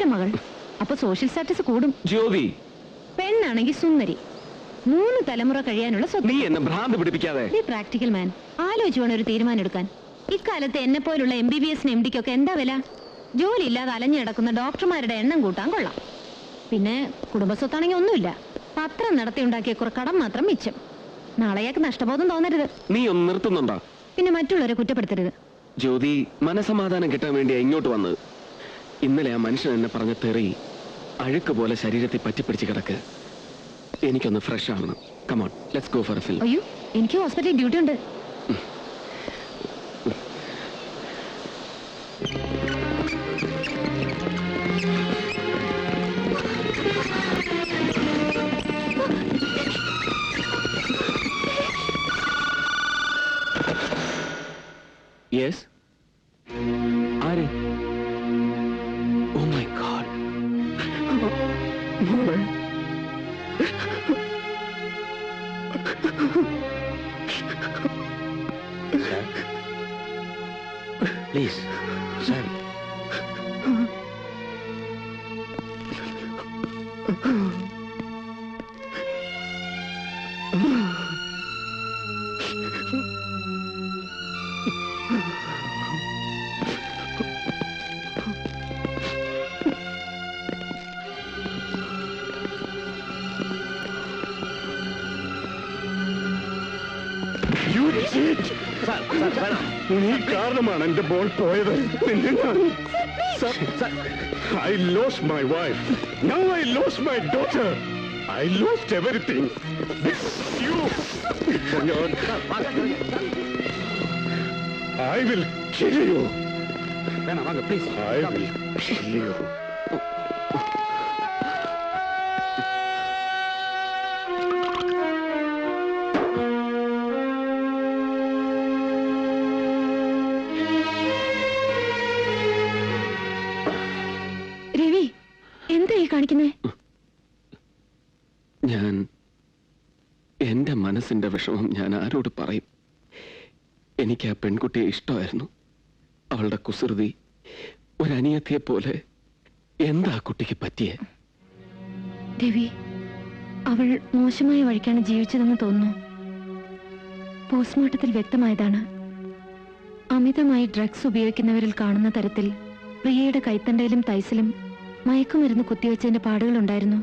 മകൾ. അപ്പൊ social status കൂടും. ജ്യോതി പെണ്ണാണെങ്കിൽ സുന്ദരി, 3 തലമുറ കഴിയാനുള്ള സ്വത്ത്. നീ എന്നെ ഭ്രാന്ത് പിടിപ്പിക്കാതെ. പ്രാക്ടിക്കൽ മാൻ, ആലോചിച്ച് വേണം ഒരു തീരുമാനം എടുക്കാൻ. ഇക്കാലത്ത് എന്നെ പോലുള്ള MBBS MD-ക്കൊക്കെ എന്താ വില? ജോലി ഇല്ലാതെ അലഞ്ഞു കിടക്കുന്ന ഡോക്ടർമാരുടെ എണ്ണം കൂട്ടാൻ കൊള്ളാം. പിന്നെ കുടുംബസ്വത്താണെങ്കിൽ ഒന്നുമില്ല, പത്രം നടത്തി ഉണ്ടാക്കിയ കുറെ കടം മാത്രം മിച്ചം. നാളെയാൾക്ക് നഷ്ടബോധം തോന്നരുത്. നീ ഒന്ന് നിർത്തുന്നുണ്ടോ? പിന്നെ മറ്റുള്ളവരെ കുറ്റപ്പെടുത്തരുത്. ജ്യോതി, മനസമാധാനം കിട്ടാൻ വേണ്ടിയാ ഇങ്ങോട്ട് വന്നത്. ഇന്നലെ ആ മനുഷ്യൻ എന്നെ പറഞ്ഞ തെറി അഴുക്ക് പോലെ ശരീരത്തിൽ പറ്റിപ്പിടിച്ച് കിടക്ക്. എനിക്കൊന്ന് ഫ്രഷ് ആവണം. Come on, let's go for A film. അയ്യോ, എനിക്ക് ഹോസ്പിറ്റലിൽ ഡ്യൂട്ടി ഉണ്ട്. യെസ്, ആര്? ഓ മൈ ഗോഡ്, മോളെ. Please, sir. നീ കാരണമാണ് എന്റെ ബോൾ പോയത്. I lost my wife. Now I lost my daughter. I lost everything. This you. I will kill you. Please. I will kill you. Ravi, എന്താ ഈ കാണിക്കുന്നേ? ഞാൻ എന്റെ മനസ്സിന്റെ വിഷമം ഞാൻ ആരോട് പറയും? എനിക്ക് ആ പെൺകുട്ടിയെ ഇഷ്ടമായിരുന്നു. അവളുടെ കുസൃതി, ഒരനിയത്തിയെ പോലെ. എന്താ കുട്ടിക്ക് പറ്റിയേ? രവി, അവൾ മോശമായ വഴിക്കാണ് ജീവിച്ചതെന്ന് തോന്നുന്നു. പോസ്റ്റ്മോർട്ടത്തിൽ വ്യക്തമായതാണ്. അമിതമായി ഡ്രഗ്സ് ഉപയോഗിക്കുന്നവരിൽ കാണുന്ന തരത്തിൽ പ്രിയയുടെ കൈത്തണ്ടയിലും തൈസിലും മയക്കുമരുന്ന് കുത്തിവെച്ചതിന്റെ പാടുകളുണ്ടായിരുന്നു.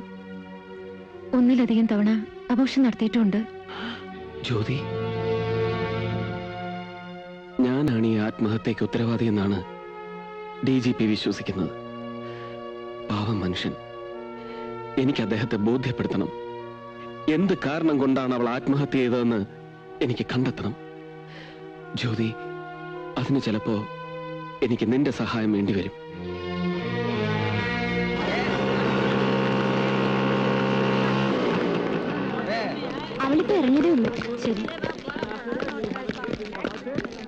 1-ലധികം തവണ അബോർഷൻ നടത്തിയിട്ടുമുണ്ട്. ജ്യോതി, ഞാനാണ് ഈ ആത്മഹത്യക്ക് ഉത്തരവാദിയെന്നാണ് DGP വിശ്വസിക്കുന്നത്. പാവം മനുഷ്യൻ. എനിക്ക് അദ്ദേഹത്തെ ബോധ്യപ്പെടുത്തണം. എന്ത് കാരണം കൊണ്ടാണ് അവൾ ആത്മഹത്യ ചെയ്തതെന്ന് എനിക്ക് കണ്ടെത്തണം. ജ്യോതി, അതിന് ചിലപ്പോ എനിക്ക് നിന്റെ സഹായം വേണ്ടിവരും. അവളിപ്പോ ഇറങ്ങിയതേ ഉള്ളൂ. ശരി,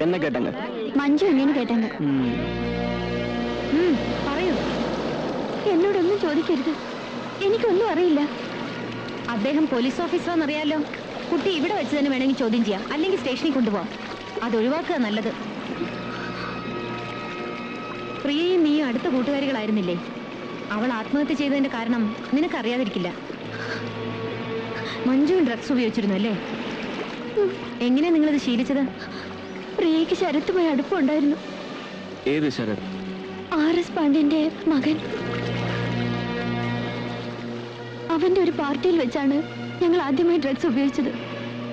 എന്നെ കേട്ടങ്ങ. മഞ്ജു എങ്ങനെ കേട്ടങ്ങ? പറയൂ. എന്നോടൊന്നും ചോദിക്കരുത്, എനിക്കൊന്നും അറിയില്ല. അദ്ദേഹം പോലീസ് ഓഫീസറാണെന്നറിയാലോ. കുട്ടി ഇവിടെ വെച്ച് തന്നെ വേണമെങ്കിൽ ചോദ്യം ചെയ്യാം, അല്ലെങ്കിൽ സ്റ്റേഷനിൽ കൊണ്ടുപോകാം. അത് ഒഴിവാക്കുക നല്ലത്. പ്രിയയും നീയും അടുത്ത കൂട്ടുകാരികളായിരുന്നില്ലേ? അവൾ ആത്മഹത്യ ചെയ്തതിന്റെ കാരണം നിനക്കറിയാതിരിക്കില്ല. മഞ്ജുവും ഡ്രഗ്സ് ഉപയോഗിച്ചിരുന്നു അല്ലേ? എങ്ങനെയാ നിങ്ങളിത് ശീലിച്ചത്? പ്രിയയ്ക്ക് ശരത്തുമായി അടുപ്പമുണ്ടായിരുന്നു. ഏത് ശരത്? RS പാണ്ഡ്യന്റെ മകൻ. അവന്റെ ഒരു പാർട്ടിയിൽ വെച്ചാണ് ഞങ്ങൾ ആദ്യമായി ഡ്രഗ്സ് ഉപയോഗിച്ചത്.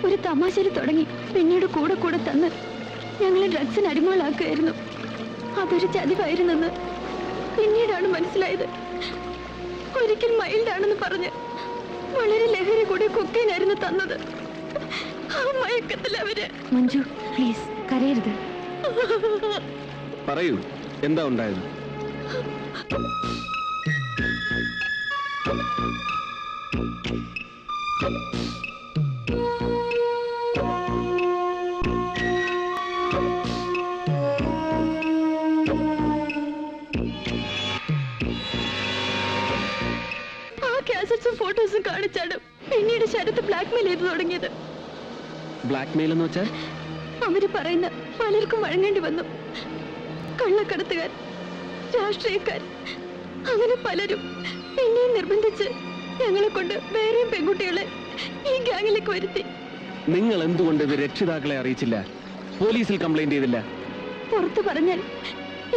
ഒരു തമാശയിൽ തുടങ്ങി, പിന്നീട് കൂടെ കൂടെ തന്ന് ഞങ്ങളെ ഡ്രഗ്സിന് അടിമകളാക്കുകയായിരുന്നു. അതൊരു ചതിവായിരുന്നെന്ന് പിന്നീടാണ് മനസ്സിലായത്. ഒരിക്കൽ മൈൽഡാണെന്ന് പറഞ്ഞ് വളരെ ലഹരി കൂടി കൊക്കൈനായിരുന്നു തന്നത്. ആ മയക്കത്തിൽ അവര്. മഞ്ജു, പ്ലീസ് കരയരുത്. പറയൂ, എന്താ ഉണ്ടായത്? ഫോട്ടോസും കാണിച്ചാണ് പിന്നീട് ശരത്ത് ബ്ലാക്ക്മെയിൽ ചെയ്തു തുടങ്ങിയത്. ബ്ലാക്ക്മെയിൽ എന്ന് വെച്ചാൽ? അവര് പറയുന്ന പലർക്കും വഴങ്ങേണ്ടി വന്നു. കള്ളക്കടത്തുകാർ, രാഷ്ട്രീയക്കാർ, അങ്ങനെ പലരും എന്നെയും നിർബന്ധിച്ച് ഞങ്ങളെ കൊണ്ട് വേറെയും പെൺകുട്ടികളെ ഈ ഗ്യാങ്ങിലേക്ക് വരുത്തി. നിങ്ങൾ എന്തുകൊണ്ട് ഇത് രക്ഷിതാക്കളെ അറിയിച്ചില്ല? പോലീസിൽ കംപ്ലൈന്റ് ചെയ്തില്ല? പുറത്തു പറഞ്ഞാൽ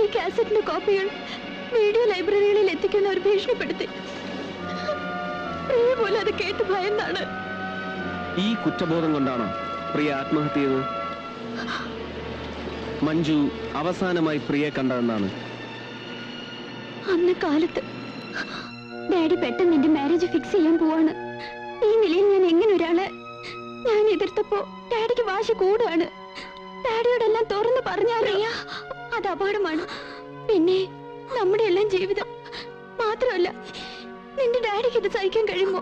ഈ കാസറ്റിന്റെ കോപ്പികൾ വീഡിയോ ലൈബ്രറികളിൽ എത്തിക്കുന്നവർ ഭീഷണിപ്പെടുത്തി. പ്രിയ പോലെ അത് കേട്ട് ഭയന്നാണ്. ഈ കുറ്റബോധം കൊണ്ടാണോ പ്രിയ ആത്മഹത്യ ചെയ്തത്? മഞ്ജു അവസാനമായി പ്രിയെ കണ്ടതെന്നാണ്. അന്ന് കാലത്ത് ഡാഡി പെട്ടെന്ന് എന്റെ മാരേജ് ഫിക്സ് ചെയ്യാൻ പോവാണ്. ഈ നിലയിൽ ഞാൻ എങ്ങനെ ഒരാളെ ഞാൻ എതിർത്തപ്പോ ഡാഡിക്ക് വാശി കൂടുകയാണ്. ഡാഡിയോടെല്ലാം തുറന്നു പറഞ്ഞറിയാ അത് അപകടമാണ്. പിന്നെ നമ്മുടെ എല്ലാം ജീവിതം മാത്രമല്ല, നിന്റെ ഡാഡിക്ക് ഇത് സഹിക്കാൻ കഴിയുമോ?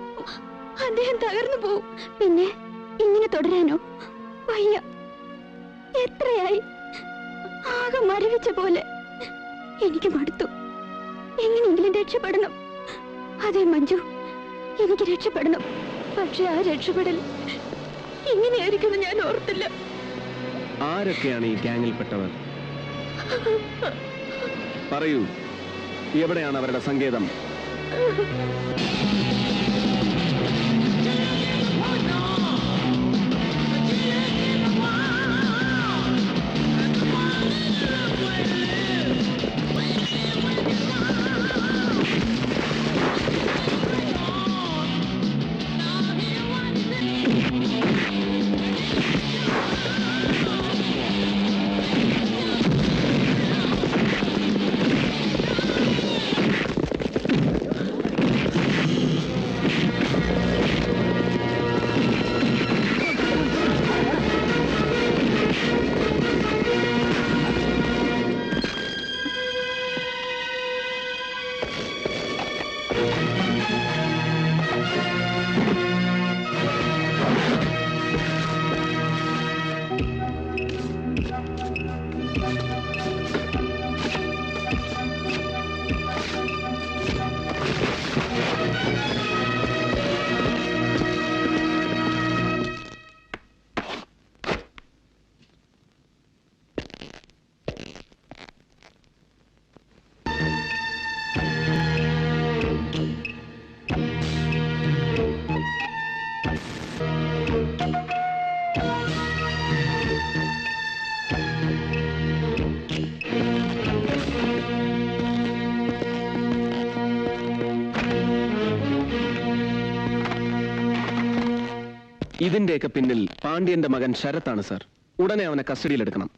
അദ്ദേഹം തകർന്നു പോവും. പിന്നെ ഇങ്ങനെ തുടരാനോ? വയ്യ. എത്രയായി? ആകെ മരവിച്ച പോലെ. എനിക്ക് മടുത്തു. എങ്ങനെയെങ്കിലും രക്ഷപ്പെടണം. അതെ മഞ്ജു, എനിക്ക് രക്ഷപ്പെടണം. പക്ഷെ ആ രക്ഷപ്പെടൽ ഇങ്ങനെയായിരിക്കുമെന്ന് ഞാൻ ഓർത്തില്ല. ആരൊക്കെയാണ് ഈ ഗ്യാങ്ങിൽപ്പെട്ടവർ? പറയൂ, എവിടെയാണ് അവരുടെ സങ്കേതം? ഇതിന്റെയൊക്കെ പിന്നിൽ പാണ്ഡ്യന്റെ മകൻ ശരത്താണ് സർ. ഉടനെ അവനെ കസ്റ്റഡിയിലെടുക്കണം.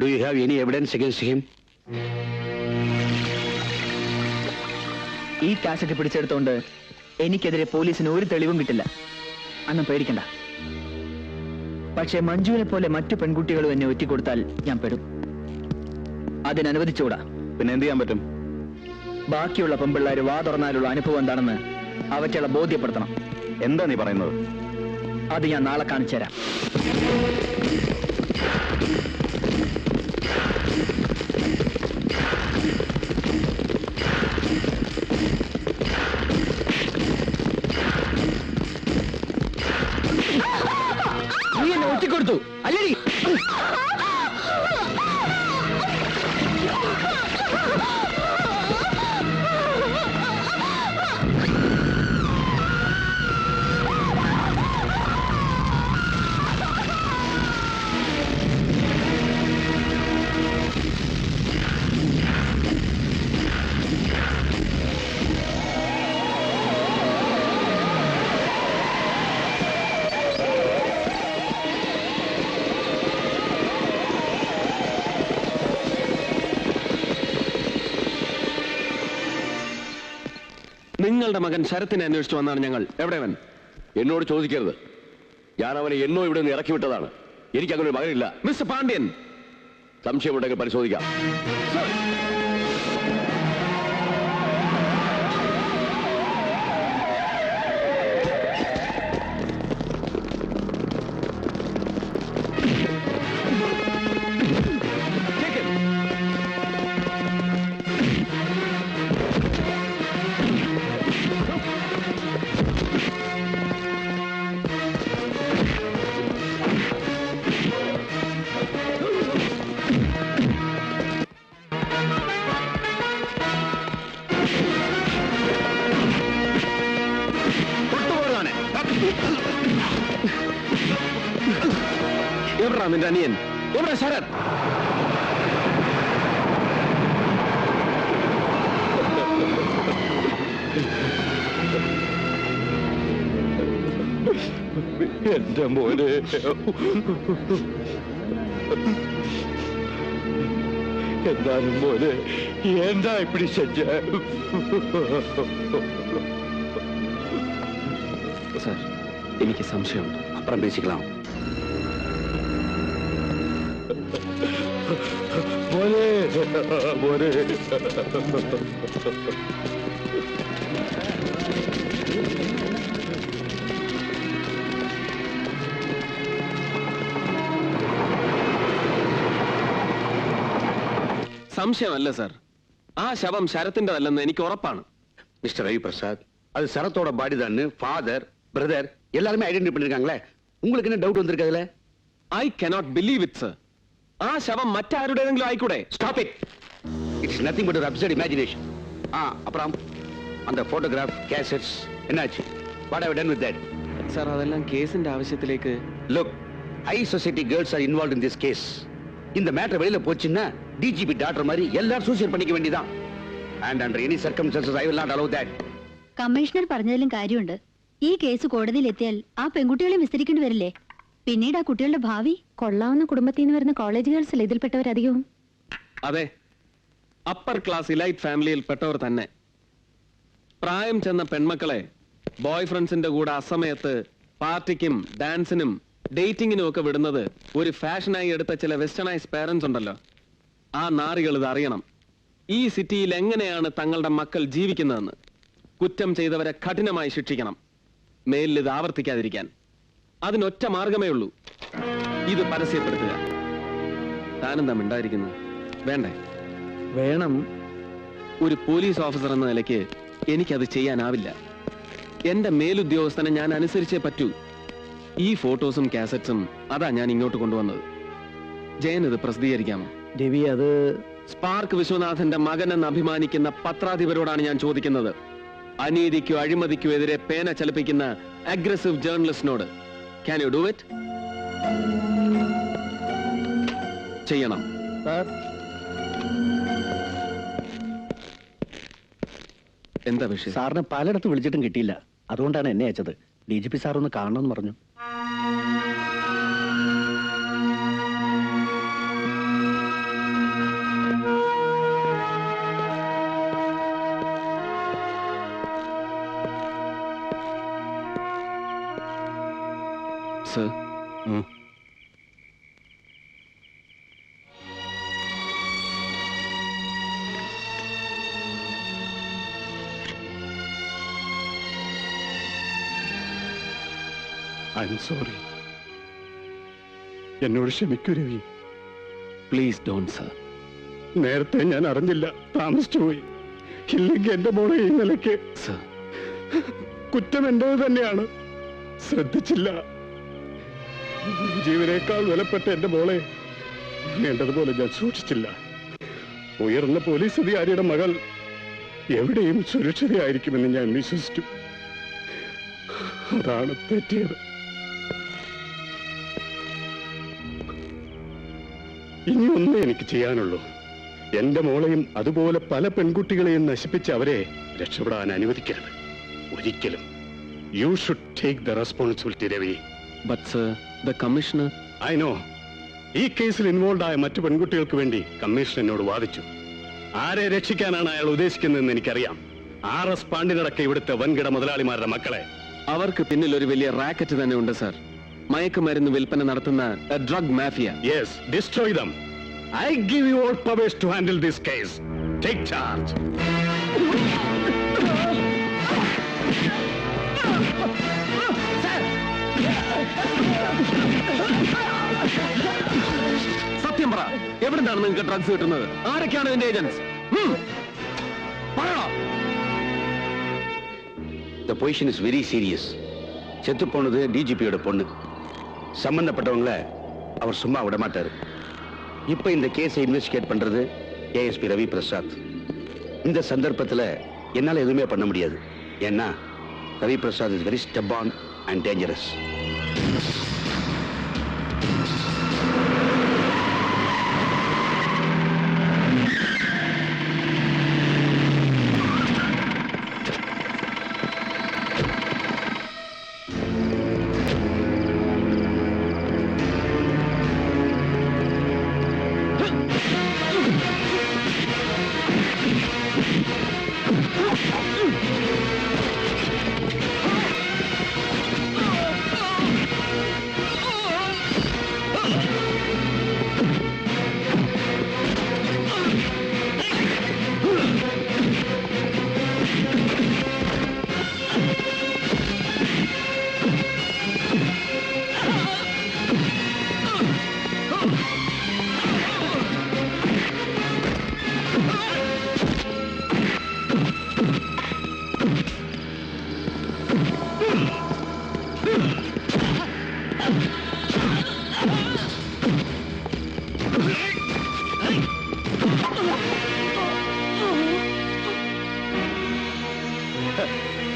Do you have any evidence against him? ഈ കാസറ്റ് പിടിച്ചെടുത്തോണ്ട് എനിക്കെതിരെ പോലീസിന് ഒരു തെളിവും കിട്ടില്ല. അന്ന് പേടിക്കണ്ട. പക്ഷെ മഞ്ജുവിനെ പോലെ മറ്റു പെൺകുട്ടികളും എന്നെ ഒറ്റിക്കൊടുത്താൽ ഞാൻ പെടും. അതിനനുവദിച്ചുകൂടാ. പിന്നെ എന്ത് ചെയ്യാൻ പറ്റും? ബാക്കിയുള്ള പെൺപിള്ളേർ വാ തുറന്നാലുള്ള അനുഭവം എന്താണെന്ന് അവറ്റകളെ ബോധ്യപ്പെടുത്തണം. എന്താ നീ പറയുന്നത്? അത് ഞാൻ നാളെ കാണിച്ചു തരാം. നീ എന്നെ ഒറ്റിക്കൊടുത്തു അല്ലേ? നിങ്ങളുടെ മകൻ ശരത്തിനെ അന്വേഷിച്ചു വന്നാണ് ഞങ്ങൾ. എവിടെവൻ? എന്നോട് ചോദിക്കരുത്. ഞാൻ അവനെ എന്നോ ഇവിടെ നിന്ന് ഇറക്കി വിട്ടതാണ്. എനിക്ക് അങ്ങനെ ഒരു മകനില്ല. മിസ്റ്റർ പാണ്ഡ്യൻ, സംശയമുണ്ടെങ്കിൽ പരിശോധിക്കാം. എവിടാ നിന്റെ അനിയൻ? എവിടെ ശരത്? എന്റെ മോനെ, എന്തായാലും മോനെ, എന്താ ഇപ്പിടി സെഞ്ച? സാർ, എനിക്ക് സംശയമുണ്ട്. അപ്പുറം പേശിക്കലാം. മോനെ, മോനെ. സംശയമല്ല സാർ, ആ ശവം ശരത്തിൻ്റെതല്ലെന്ന് എനിക്ക് ഉറപ്പാണ്. மிஸ்டர் ரவி பிரசாத், அது சரத்தோட பாடி தான். ஃபாதர், பிரதர் எல்லாருமே ஐடென்டிஃபை பண்ணிருக்காங்களே. உங்களுக்கு என்ன டவுட் வந்திருக்கு அதுல? I cannot believe it sir. ആ ശവം മറ്റാരുടേതെങ്കിലും ആയിക്കൂടെ? Stop it. It's nothing but ஒரு அப்சர்ட் இமேஜினேஷன். அப்புறம் அந்த போட்டோகிராஃப் கேசட்ஸ் என்னாச்சு? What have done with that? Sir, അതെല്ലാം കേസിന്റെ ആവശ്യത്തിലേക്ക്. Look, high society girls are involve in this case. இந்த மேட்டர் வெளியில போச்சுன்னா டிஜிபி டாக்டர் மாதிரி எல்லாரும் சூசைட் பண்ணிக்க வேண்டியதான். And under any circumstances I will not allow that. Commissioner പറഞ്ഞതിലും കാര്യമുണ്ട്. ഈ കേസ് കോടതിയിൽ എത്തിയാൽ ആ പെൺകുട്ടികളെ വിസ്തരിക്കേണ്ടി വരില്ലേ? പിന്നീട് ആ കുട്ടികളുടെ ഭാവി. കൊള്ളാവുന്ന കുടുംബത്തിൽ നിന്ന് വരുന്ന കോളേജ് ഗേൾസ് ഇതിൽപ്പെട്ടവരധികവും. അതെ, അപ്പർ ക്ലാസ് ഇലൈറ്റ് ഫാമിലിയിൽ പെട്ടവർ തന്നെ. പ്രായം ചെന്ന പെൺമക്കളെ ബോയ് ഫ്രണ്ട്സിന്റെ കൂടെ അസമയത്ത് പാർട്ടിക്കും ഡാൻസിനും ഡേറ്റിങ്ങിനും ഒക്കെ വിടുന്നത് ഒരു ഫാഷനായി എടുത്ത ചില വെസ്റ്റേണൈസ് പേരൻസ് ഉണ്ടല്ലോ. ആ നാറികൾ ഇത് അറിയണം. ഈ സിറ്റിയിൽ എങ്ങനെയാണ് തങ്ങളുടെ മക്കൾ ജീവിക്കുന്നതെന്ന്. കുറ്റം ചെയ്തവരെ കഠിനമായി ശിക്ഷിക്കണം. മേലിൽ ഇത് ആവർത്തിക്കാതിരിക്കാൻ അതിനൊറ്റ മാർഗമേ ഉള്ളൂ, ഇത് പരസ്യപ്പെടുത്തുക. താനെന്താ മിണ്ടായിരിക്കുന്നത്? വേണ്ടേ? വേണം. ഒരു പോലീസ് ഓഫീസർ എന്ന നിലയ്ക്ക് എനിക്കത് ചെയ്യാനാവില്ല. എന്റെ മേലുദ്യോഗസ്ഥനെ ഞാൻ അനുസരിച്ചേ പറ്റൂ. ഈ ഫോട്ടോസും കാസറ്റ്സും അതാ ഞാൻ ഇങ്ങോട്ട് കൊണ്ടുവന്നത്. ജയൻ ഇത് പ്രസിദ്ധീകരിക്കാമോ? രവി, അത് സ്പാർക്ക് വിശ്വനാഥന്റെ മകനെന്ന് അഭിമാനിക്കുന്ന പത്രാധിപരോടാണ് ഞാൻ ചോദിക്കുന്നത്. അനീതിക്കോ അഴിമതിക്കോ എതിരെ പേന ചലിപ്പിക്കുന്ന അഗ്രസീവ് ജേർണലിസ്റ്റിനോട്. Can you do it? ചെയ്യണം. എന്താ വിഷയം? സാറിന് പലയിടത്ത് വിളിച്ചിട്ടും കിട്ടിയില്ല. അതുകൊണ്ടാണ് എന്നെ അയച്ചത്. DGP സാർ ഒന്ന് കാണണമെന്ന് പറഞ്ഞു. Sir, I am sorry. എന്നോട് ക്ഷമിക്കൂ രവി. Please don't sir. നേരത്തെ ഞാൻ അറിഞ്ഞില്ല, താമസിച്ചു പോയി. ഇല്ലെങ്കിൽ എന്റെ മോളെ ഈ നിലയ്ക്ക്. സർ, കുറ്റം എന്റേത് തന്നെയാണ്, ശ്രദ്ധിച്ചില്ല. ജീവനേക്കാൾ വിലപ്പെട്ട എന്റെ മോളെ വേണ്ടതുപോലെ ഞാൻ സൂക്ഷിച്ചില്ല. ഉയർന്ന പോലീസ് അധികാരിയുടെ മകൾ എവിടെയും സുരക്ഷിതയായിരിക്കുമെന്ന് ഞാൻ വിശ്വസിച്ചു. അതാണ് തെറ്റിയത്. ഇനി ഒന്നേ എനിക്ക് ചെയ്യാനുള്ളൂ. എന്റെ മോളെയും അതുപോലെ പല പെൺകുട്ടികളെയും നശിപ്പിച്ച് അവരെ രക്ഷപ്പെടാൻ അനുവദിക്കരുത്. ഒരിക്കലും. You should take the responsibility Ravi. But sir, the commissioner. I know. ഈ കേസിൽ ഇൻവോൾവ് ആയ മറ്റു പെൺകുട്ടികൾക്ക് വേണ്ടി കമ്മീഷൻ എന്നോട് വാദിച്ചു. ആരെ രക്ഷിക്കാനാണ് അയാൾ ഉദ്ദേശിക്കുന്നതെന്ന് എനിക്കറിയാം. RS പാണ്ഡ്യനടക്കം ഇവിടുത്തെ വൻകിട മുതലാളിമാരുടെ മക്കളെ. അവർക്ക് പിന്നിൽ ഒരു വലിയ റാക്കറ്റ് തന്നെ ഉണ്ട് സർ. മയക്കുമരുന്ന് വിൽപ്പന നടത്തുന്ന drug mafia. Yes, destroy them. I give you all powers to handle this case. Take charge. സത്യം പറ, എവിടുന്നാണ് നിങ്ങൾക്ക് ഡ്രഗ്സ് കിട്ടുന്നത്? ആരൊക്കെയാണ് ഇതിന്റെ ഏജൻസ്? പറയണോ? The position is very serious. செத்து போனது டிஜிபியோட பொண்ணு. சம்பந்தப்பட்டவங்களை அவர் சும்மா விட மாட்டாரு. இப்ப இந்த கேஸை இன்வெஸ்டிகேட் பண்றது ASP ரவி பிரசாத். இந்த சந்தர்ப்பத்தில் என்னால எதுவுமே பண்ண முடியாது. ஏன்னா Ravi Prasad is very stubborn and dangerous.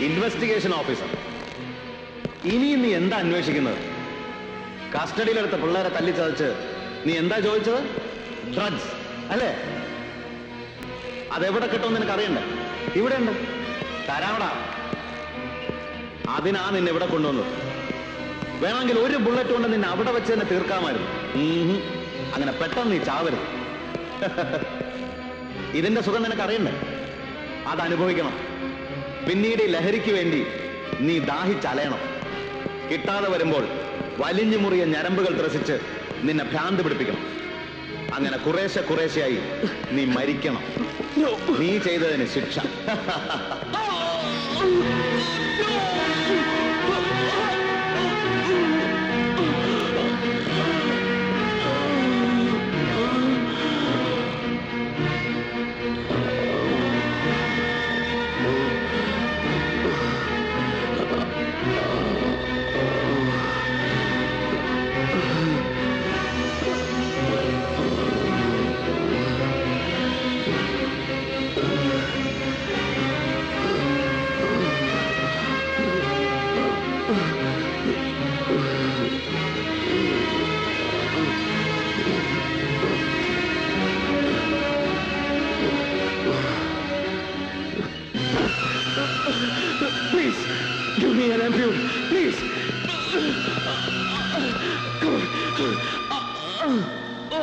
Investigation officer. ഇനിയും നീ എന്താ അന്വേഷിക്കുന്നത്? കസ്റ്റഡിയിലെടുത്ത പിള്ളേരെ തല്ലിച്ചതച്ച് നീ എന്താ ചോദിച്ചത്? ഡ്രഗ്സ് അല്ലേ? അതെവിടെ കിട്ടുമെന്ന് നിനക്ക് അറിയണ്ടേ? ഇവിടെ ഉണ്ട്, തരാവടാ. അതിനാ നിന്നെ ഇവിടെ കൊണ്ടുവന്നത്. വേണമെങ്കിൽ ഒരു ബുള്ളറ്റ് കൊണ്ട് നിന്നെ അവിടെ വെച്ച് തന്നെ തീർക്കാമായിരുന്നു. അങ്ങനെ പെട്ടെന്ന് നീ ചാവരുത്. ഇതിന്റെ സുഖം നിനക്ക് അറിയണ്ടേ? അത് അനുഭവിക്കണം. പിന്നീട് ഈ ലഹരിക്ക് വേണ്ടി നീ ദാഹിച്ചലയണം. കിട്ടാതെ വരുമ്പോൾ വലിഞ്ഞു മുറിയ ഞരമ്പുകൾ ത്രസിച്ച് നിന്നെ ഭ്രാന്ത് പിടിപ്പിക്കണം. അങ്ങനെ കുറേശ്ശെ കുറേശ്ശെയായി നീ മരിക്കണം. നീ ചെയ്തതിന് ശിക്ഷ. Please, give me an ambulance, please. No.